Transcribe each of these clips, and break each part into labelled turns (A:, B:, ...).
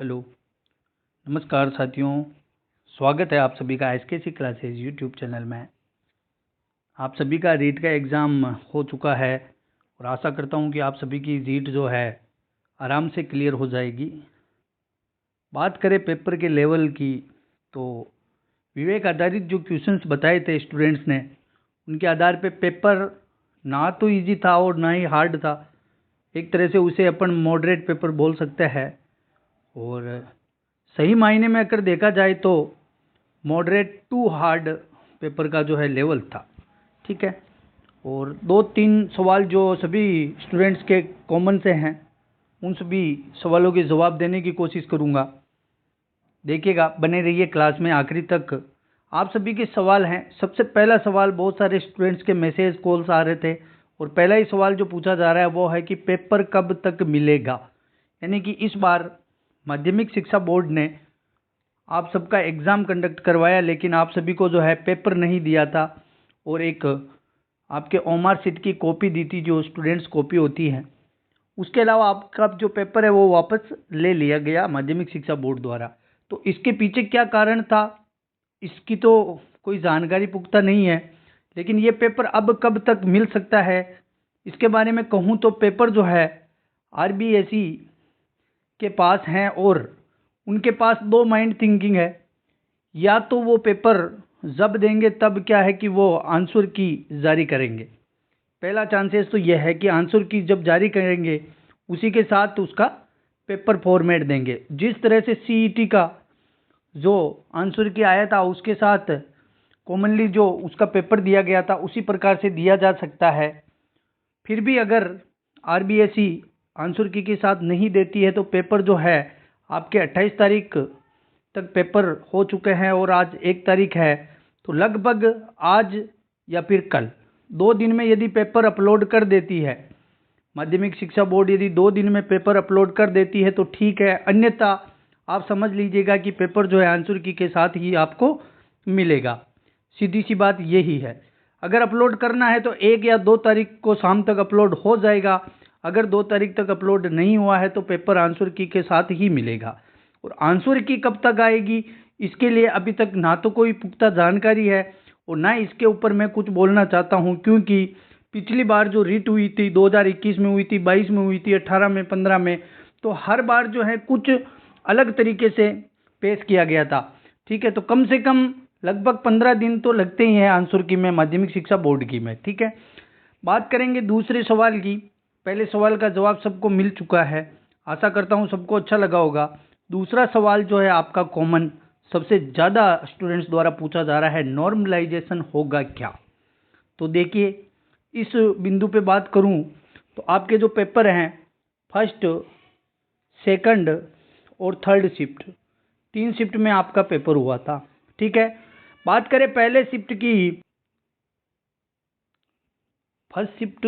A: Hello, नमस्कार साथियों। स्वागत है आप सभी का एसकेसी क्लासेस यूट्यूब चैनल में। आप सभी का रीट का एग्ज़ाम हो चुका है और आशा करता हूं कि आप सभी की रीट जो है आराम से क्लियर हो जाएगी। बात करें पेपर के लेवल की, तो विवेक आधारित जो क्वेश्चंस बताए थे स्टूडेंट्स ने, उनके आधार पे पेपर ना तो इजी था और ना ही हार्ड था। एक तरह से उसे अपन मॉडरेट पेपर बोल सकते हैं। और सही मायने में अगर देखा जाए तो मॉडरेट टू हार्ड पेपर का जो है लेवल था, ठीक है। और 2-3 सवाल जो सभी स्टूडेंट्स के कॉमन से हैं, उन सभी सवालों के जवाब देने की कोशिश करूंगा। देखिएगा, बने रहिए क्लास में आखिरी तक। आप सभी के सवाल हैं। सबसे पहला सवाल, बहुत सारे स्टूडेंट्स के मैसेज कॉल्स आ रहे थे और पहला ही सवाल जो पूछा जा रहा है वो है कि पेपर कब तक मिलेगा। यानी कि इस बार माध्यमिक शिक्षा बोर्ड ने आप सबका एग्ज़ाम कंडक्ट करवाया, लेकिन आप सभी को जो है पेपर नहीं दिया था और एक आपके ओमार सीट की कॉपी दी थी, जो स्टूडेंट्स कॉपी होती है। उसके अलावा आपका जो पेपर है वो वापस ले लिया गया माध्यमिक शिक्षा बोर्ड द्वारा। तो इसके पीछे क्या कारण था, इसकी तो कोई जानकारी पुख्ता नहीं है, लेकिन ये पेपर अब कब तक मिल सकता है, इसके बारे में कहूँ तो पेपर जो है आरबीएसई के पास हैं और उनके पास दो माइंड थिंकिंग है। या तो वो पेपर जब देंगे तब क्या है कि वो आंसर की जारी करेंगे। पहला चांसेस तो यह है कि आंसर की जब जारी करेंगे उसी के साथ उसका पेपर फॉर्मेट देंगे। जिस तरह से सीईटी का जो आंसर की आया था उसके साथ कॉमनली जो उसका पेपर दिया गया था, उसी प्रकार से दिया जा सकता है। फिर भी अगर आरबीएसई आंसर की के साथ नहीं देती है तो पेपर जो है आपके 28 तारीख तक पेपर हो चुके हैं और आज 1 तारीख है, तो लगभग आज या फिर कल 2 दिन में यदि पेपर अपलोड कर देती है माध्यमिक शिक्षा बोर्ड, यदि 2 दिन में पेपर अपलोड कर देती है तो ठीक है, अन्यथा आप समझ लीजिएगा कि पेपर जो है आंसर की के साथ ही आपको मिलेगा। सीधी सी बात यही है। अगर अपलोड करना है तो 1 या 2 तारीख को शाम तक अपलोड हो जाएगा। अगर 2 तारीख तक अपलोड नहीं हुआ है तो पेपर आंसर की के साथ ही मिलेगा। और आंसर की कब तक आएगी, इसके लिए अभी तक ना तो कोई पुख्ता जानकारी है और ना इसके ऊपर मैं कुछ बोलना चाहता हूं, क्योंकि पिछली बार जो रीट हुई थी 2021 में हुई थी, 22 में हुई थी, 18 में, 15 में, तो हर बार जो है कुछ अलग तरीके से पेश किया गया था, ठीक है। तो कम से कम लगभग 15 दिन तो लगते ही हैं आंसर की में माध्यमिक शिक्षा बोर्ड की में, ठीक है। बात करेंगे दूसरे सवाल की। पहले सवाल का जवाब सबको मिल चुका है, आशा करता हूं सबको अच्छा लगा होगा। दूसरा सवाल जो है आपका कॉमन सबसे ज़्यादा स्टूडेंट्स द्वारा पूछा जा रहा है, नॉर्मलाइजेशन होगा क्या। तो देखिए, इस बिंदु पे बात करूं तो आपके जो पेपर हैं फर्स्ट, सेकंड और थर्ड शिफ्ट, 3 शिफ्ट में आपका पेपर हुआ था, ठीक है। बात करें पहले शिफ्ट की, फर्स्ट शिफ्ट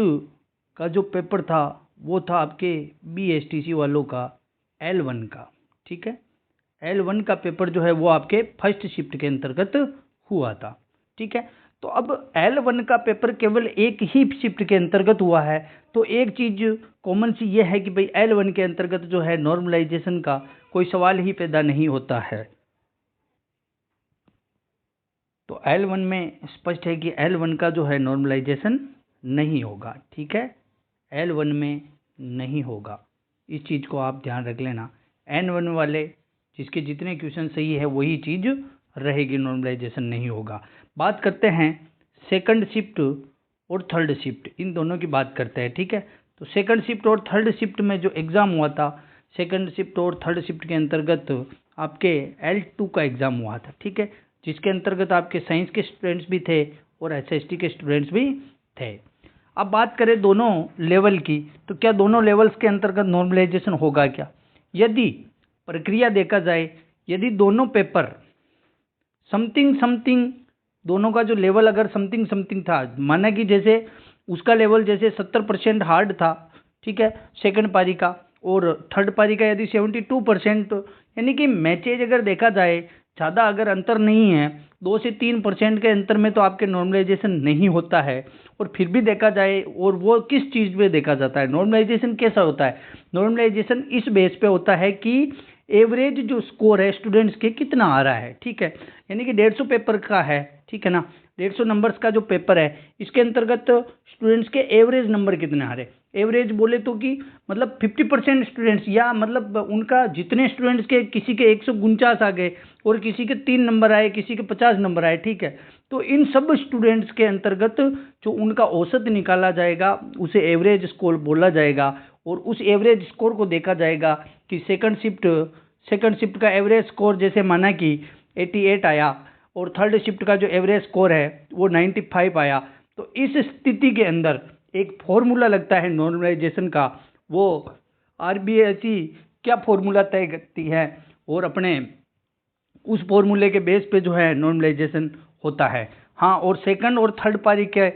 A: का जो पेपर था वो था आपके बीएसटीसी वालों का L1 का, ठीक है। L1 का पेपर जो है वो आपके फर्स्ट शिफ्ट के अंतर्गत हुआ था, ठीक है। तो अब L1 का पेपर केवल एक ही शिफ्ट के अंतर्गत हुआ है, तो एक चीज कॉमन सी ये है कि भाई L1 के अंतर्गत जो है नॉर्मलाइजेशन का कोई सवाल ही पैदा नहीं होता है। तो L1 में स्पष्ट है कि L1 का जो है नॉर्मलाइजेशन नहीं होगा, ठीक है। L1 में नहीं होगा, इस चीज़ को आप ध्यान रख लेना। N1 वाले जिसके जितने क्वेश्चन सही है वही चीज़ रहेगी, नॉर्मलाइजेशन नहीं होगा। बात करते हैं सेकंड शिफ्ट और थर्ड शिफ्ट, इन दोनों की बात करते हैं, ठीक है। तो सेकंड शिफ्ट और थर्ड शिफ्ट में जो एग्ज़ाम हुआ था, सेकंड शिफ्ट और थर्ड शिफ्ट के अंतर्गत आपके L2 का एग्ज़ाम हुआ था, ठीक है, जिसके अंतर्गत आपके साइंस के स्टूडेंट्स भी थे और SST के स्टूडेंट्स भी थे। अब बात करें दोनों लेवल की, तो क्या दोनों लेवल्स के अंतर्गत नॉर्मलाइजेशन होगा क्या। यदि प्रक्रिया देखा जाए, यदि दोनों पेपर समथिंग समथिंग, दोनों का जो लेवल अगर समथिंग समथिंग था, माना कि जैसे उसका लेवल जैसे 70% हार्ड था, ठीक है, सेकंड पारी का, और थर्ड पारी का यदि 72%, यानी कि मैचेज अगर देखा जाए ज़्यादा अगर अंतर नहीं है, 2 से 3% के अंतर में तो आपके नॉर्मलाइजेशन नहीं होता है। और फिर भी देखा जाए, और वो किस चीज़ पे देखा जाता है, नॉर्मलाइजेशन कैसा होता है, नॉर्मलाइजेशन इस बेस पे होता है कि एवरेज जो स्कोर है स्टूडेंट्स के कितना आ रहा है, ठीक है। यानी कि 150 पेपर का है, ठीक है ना, 150 नंबर्स का जो पेपर है, इसके अंतर्गत स्टूडेंट्स के एवरेज नंबर कितने आ रहे। एवरेज बोले तो कि मतलब 50% स्टूडेंट्स, या मतलब उनका जितने स्टूडेंट्स के किसी के 149 आ गए और किसी के 3 नंबर आए, किसी के 50 नंबर आए, ठीक है। तो इन सब स्टूडेंट्स के अंतर्गत जो उनका औसत निकाला जाएगा उसे एवरेज स्कोर बोला जाएगा, और उस एवरेज स्कोर को देखा जाएगा कि सेकंड शिफ्ट का एवरेज स्कोर जैसे माना कि 88 आया और थर्ड शिफ्ट का जो एवरेज स्कोर है वो 95 आया, तो इस स्थिति के अंदर एक फॉर्मूला लगता है नॉर्मलाइजेशन का। वो आरबीएसई क्या फॉर्मूला तय करती है और अपने उस फॉर्मूले के बेस पे जो है नॉर्मलाइजेशन होता है। हाँ, और सेकंड और थर्ड पारी के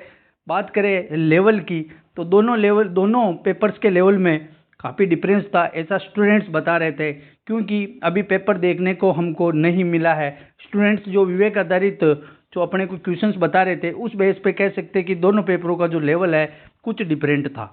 A: बात करें लेवल की, तो दोनों पेपर्स के लेवल में काफ़ी डिफरेंस था, ऐसा स्टूडेंट्स बता रहे थे। क्योंकि अभी पेपर देखने को हमको नहीं मिला है, स्टूडेंट्स जो विवेक आधारित जो अपने को क्वेश्चंस बता रहे थे उस बेस पे कह सकते हैं कि दोनों पेपरों का जो लेवल है कुछ डिफरेंट था,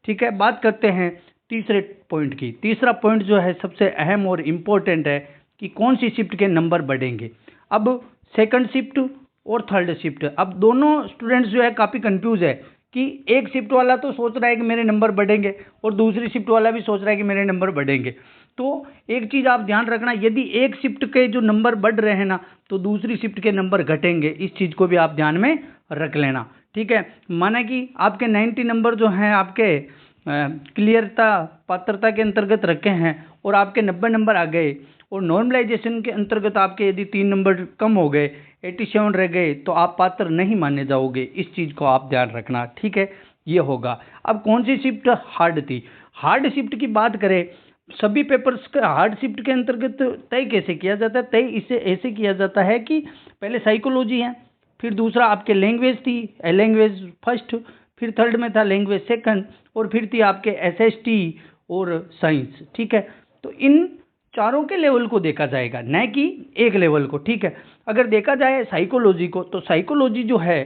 A: ठीक है। बात करते हैं तीसरे पॉइंट की। तीसरा पॉइंट जो है सबसे अहम और इम्पोर्टेंट है कि कौन सी शिफ्ट के नंबर बढ़ेंगे। अब सेकंड शिफ्ट और थर्ड शिफ्ट, अब दोनों स्टूडेंट्स जो है काफ़ी कंफ्यूज है कि एक शिफ्ट वाला तो सोच रहा है कि मेरे नंबर बढ़ेंगे और दूसरी शिफ्ट वाला भी सोच रहा है कि मेरे नंबर बढ़ेंगे। तो एक चीज़ आप ध्यान रखना, यदि एक शिफ्ट के जो नंबर बढ़ रहे हैं ना तो दूसरी शिफ्ट के नंबर घटेंगे, इस चीज़ को भी आप ध्यान में रख लेना, ठीक है। माना कि आपके 90 नंबर जो हैं आपके क्लियरता पात्रता के अंतर्गत रखे हैं और आपके 90 नंबर आ गए, और नॉर्मलाइजेशन के अंतर्गत आपके यदि 3 नंबर कम हो गए, 87 रह गए, तो आप पात्र नहीं माने जाओगे। इस चीज़ को आप ध्यान रखना, ठीक है, ये होगा। अब कौन सी शिफ्ट हार्ड थी। हार्ड शिफ्ट की बात करें, सभी पेपर्स का हार्ड शिफ्ट के अंतर्गत तय कैसे किया जाता है। तय इसे ऐसे किया जाता है कि पहले साइकोलॉजी है, फिर दूसरा आपके लैंग्वेज थी, लैंग्वेज फर्स्ट, फिर थर्ड में था लैंग्वेज सेकंड, और फिर थी आपके एसएसटी और साइंस, ठीक है। तो इन चारों के लेवल को देखा जाएगा, न कि एक लेवल को, ठीक है। अगर देखा जाए साइकोलॉजी को, तो साइकोलॉजी जो है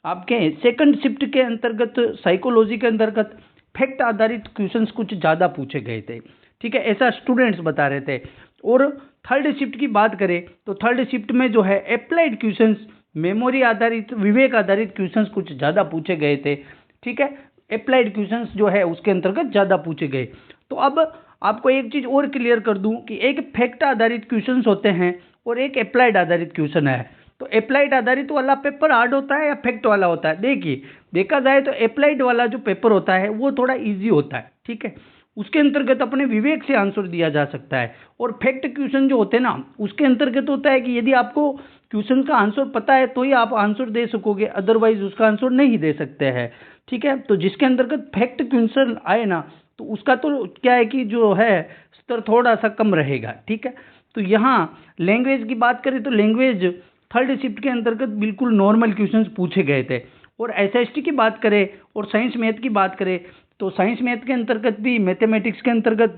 A: आपके सेकंड शिफ्ट के अंतर्गत, साइकोलॉजी के अंतर्गत फैक्ट आधारित क्वेश्चंस कुछ ज़्यादा पूछे गए थे, ठीक है, ऐसा स्टूडेंट्स बता रहे थे। और थर्ड शिफ्ट की बात करें तो थर्ड शिफ्ट में जो है अप्लाइड क्वेश्चंस, मेमोरी आधारित, विवेक आधारित क्वेश्चंस कुछ ज़्यादा पूछे गए थे, ठीक है। अप्लाइड क्वेश्चंस जो है उसके अंतर्गत ज़्यादा पूछे गए। तो अब आपको एक चीज़ और क्लियर कर दूं कि एक फैक्ट आधारित क्वेश्चंस होते हैं और एक अप्लाइड आधारित क्वेश्चन है। तो अप्लाइड आधारित वाला पेपर हार्ड होता है या फैक्ट वाला होता है। देखिए, देखा जाए तो अप्लाइड वाला जो पेपर होता है वो थोड़ा इजी होता है, ठीक है, उसके अंतर्गत अपने विवेक से आंसर दिया जा सकता है। और फैक्ट क्वेश्चन जो होते हैं ना, उसके अंतर्गत होता है कि यदि आपको क्वेश्चन का आंसर पता है तो ही आप आंसर दे सकोगे, अदरवाइज उसका आंसर नहीं दे सकते हैं, ठीक है। तो जिसके अंतर्गत फैक्ट क्वेश्चन आए ना, तो उसका तो क्या है कि जो है स्तर थोड़ा सा कम रहेगा, ठीक है। तो यहाँ लैंग्वेज की बात करें तो लैंग्वेज थर्ड शिफ्ट के अंतर्गत बिल्कुल नॉर्मल क्वेश्चंस पूछे गए थे। और एसएसटी की बात करें और साइंस मैथ की बात करें तो साइंस मैथ के अंतर्गत भी, मैथमेटिक्स के अंतर्गत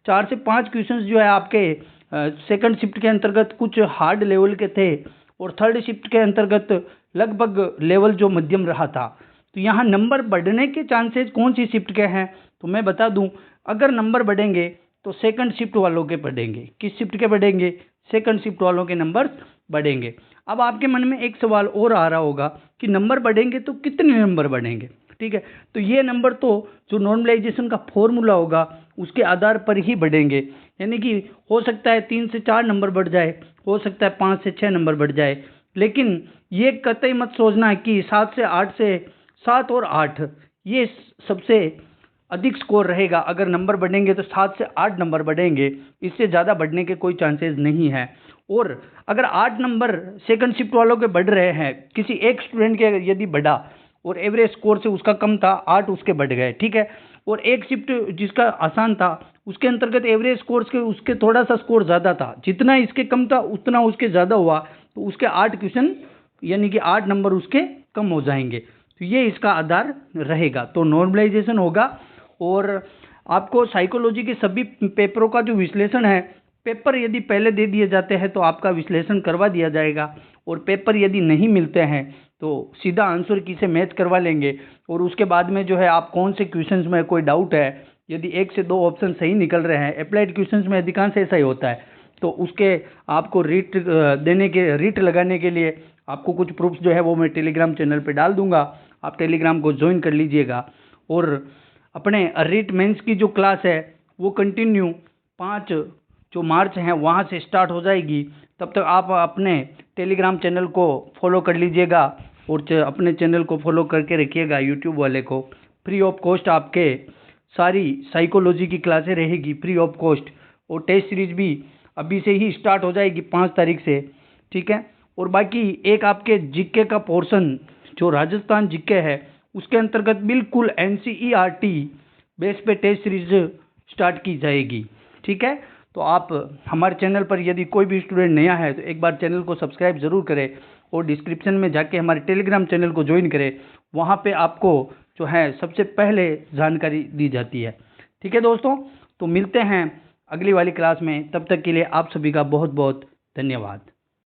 A: 4 से 5 क्वेश्चंस जो है आपके सेकंड शिफ्ट के अंतर्गत कुछ हार्ड लेवल के थे, और थर्ड शिफ्ट के अंतर्गत लगभग लेवल जो मध्यम रहा था। तो यहाँ नंबर बढ़ने के चांसेस कौन सी शिफ्ट के हैं, तो मैं बता दूं, अगर नंबर बढ़ेंगे तो सेकंड शिफ्ट वालों के बढ़ेंगे। किस शिफ्ट के बढ़ेंगे? सेकंड शिफ्ट वालों के नंबर बढ़ेंगे। अब आपके मन में एक सवाल और आ रहा होगा कि नंबर बढ़ेंगे तो कितने नंबर बढ़ेंगे, ठीक है। तो ये नंबर तो जो नॉर्मलाइजेशन का फॉर्मूला होगा उसके आधार पर ही बढ़ेंगे। यानी कि हो सकता है 3 से 4 नंबर बढ़ जाए, हो सकता है 5 से 6 नंबर बढ़ जाए, लेकिन ये कतई मत सोचना कि 7 और 8 ये सबसे अधिक स्कोर रहेगा। अगर नंबर बढ़ेंगे तो 7 से 8 नंबर बढ़ेंगे, इससे ज़्यादा बढ़ने के कोई चांसेस नहीं है। और अगर 8 नंबर सेकंड शिफ्ट वालों के बढ़ रहे हैं, किसी एक स्टूडेंट के यदि बढ़ा और एवरेज स्कोर से उसका कम था, 8 उसके बढ़ गए, ठीक है, और एक शिफ्ट जिसका आसान था उसके अंतर्गत एवरेज स्कोर के उसके थोड़ा सा स्कोर ज़्यादा था, जितना इसके कम था उतना उसके ज़्यादा हुआ, तो उसके 8 क्वेश्चन यानी कि 8 नंबर उसके कम हो जाएंगे। तो ये इसका आधार रहेगा। तो नॉर्मलाइजेशन होगा। और आपको साइकोलॉजी के सभी पेपरों का जो विश्लेषण है, पेपर यदि पहले दे दिए जाते हैं तो आपका विश्लेषण करवा दिया जाएगा, और पेपर यदि नहीं मिलते हैं तो सीधा आंसर की से मैच करवा लेंगे, और उसके बाद में जो है आप कौन से क्वेश्चंस में कोई डाउट है यदि 1 से 2 ऑप्शन सही निकल रहे हैं, अप्लाइड क्वेश्चंस में अधिकांश ऐसा ही होता है, तो उसके आपको रीट लगाने के लिए आपको कुछ प्रूफ्स जो है वो मैं टेलीग्राम चैनल पे डाल दूंगा। आप टेलीग्राम को ज्वाइन कर लीजिएगा और अपने रीट मेंस की जो क्लास है वो कंटिन्यू 5 जो मार्च है वहाँ से स्टार्ट हो जाएगी। तब तक आप अपने टेलीग्राम चैनल को फॉलो कर लीजिएगा और अपने चैनल को फॉलो करके रखिएगा। यूट्यूब वाले को फ्री ऑफ कॉस्ट आपके सारी साइकोलॉजी की क्लासें रहेगी फ्री ऑफ कॉस्ट, और टेस्ट सीरीज भी अभी से ही स्टार्ट हो जाएगी 5 तारीख से, ठीक है। और बाकी एक आपके जीके का पोर्शन जो राजस्थान जीके है उसके अंतर्गत बिल्कुल NCERT बेस पे टेस्ट सीरीज स्टार्ट की जाएगी, ठीक है। तो आप हमारे चैनल पर यदि कोई भी स्टूडेंट नया है तो एक बार चैनल को सब्सक्राइब ज़रूर करें और डिस्क्रिप्शन में जाके हमारे टेलीग्राम चैनल को ज्वाइन करें। वहाँ पे आपको जो है सबसे पहले जानकारी दी जाती है, ठीक है दोस्तों। तो मिलते हैं अगली वाली क्लास में, तब तक के लिए आप सभी का बहुत बहुत धन्यवाद।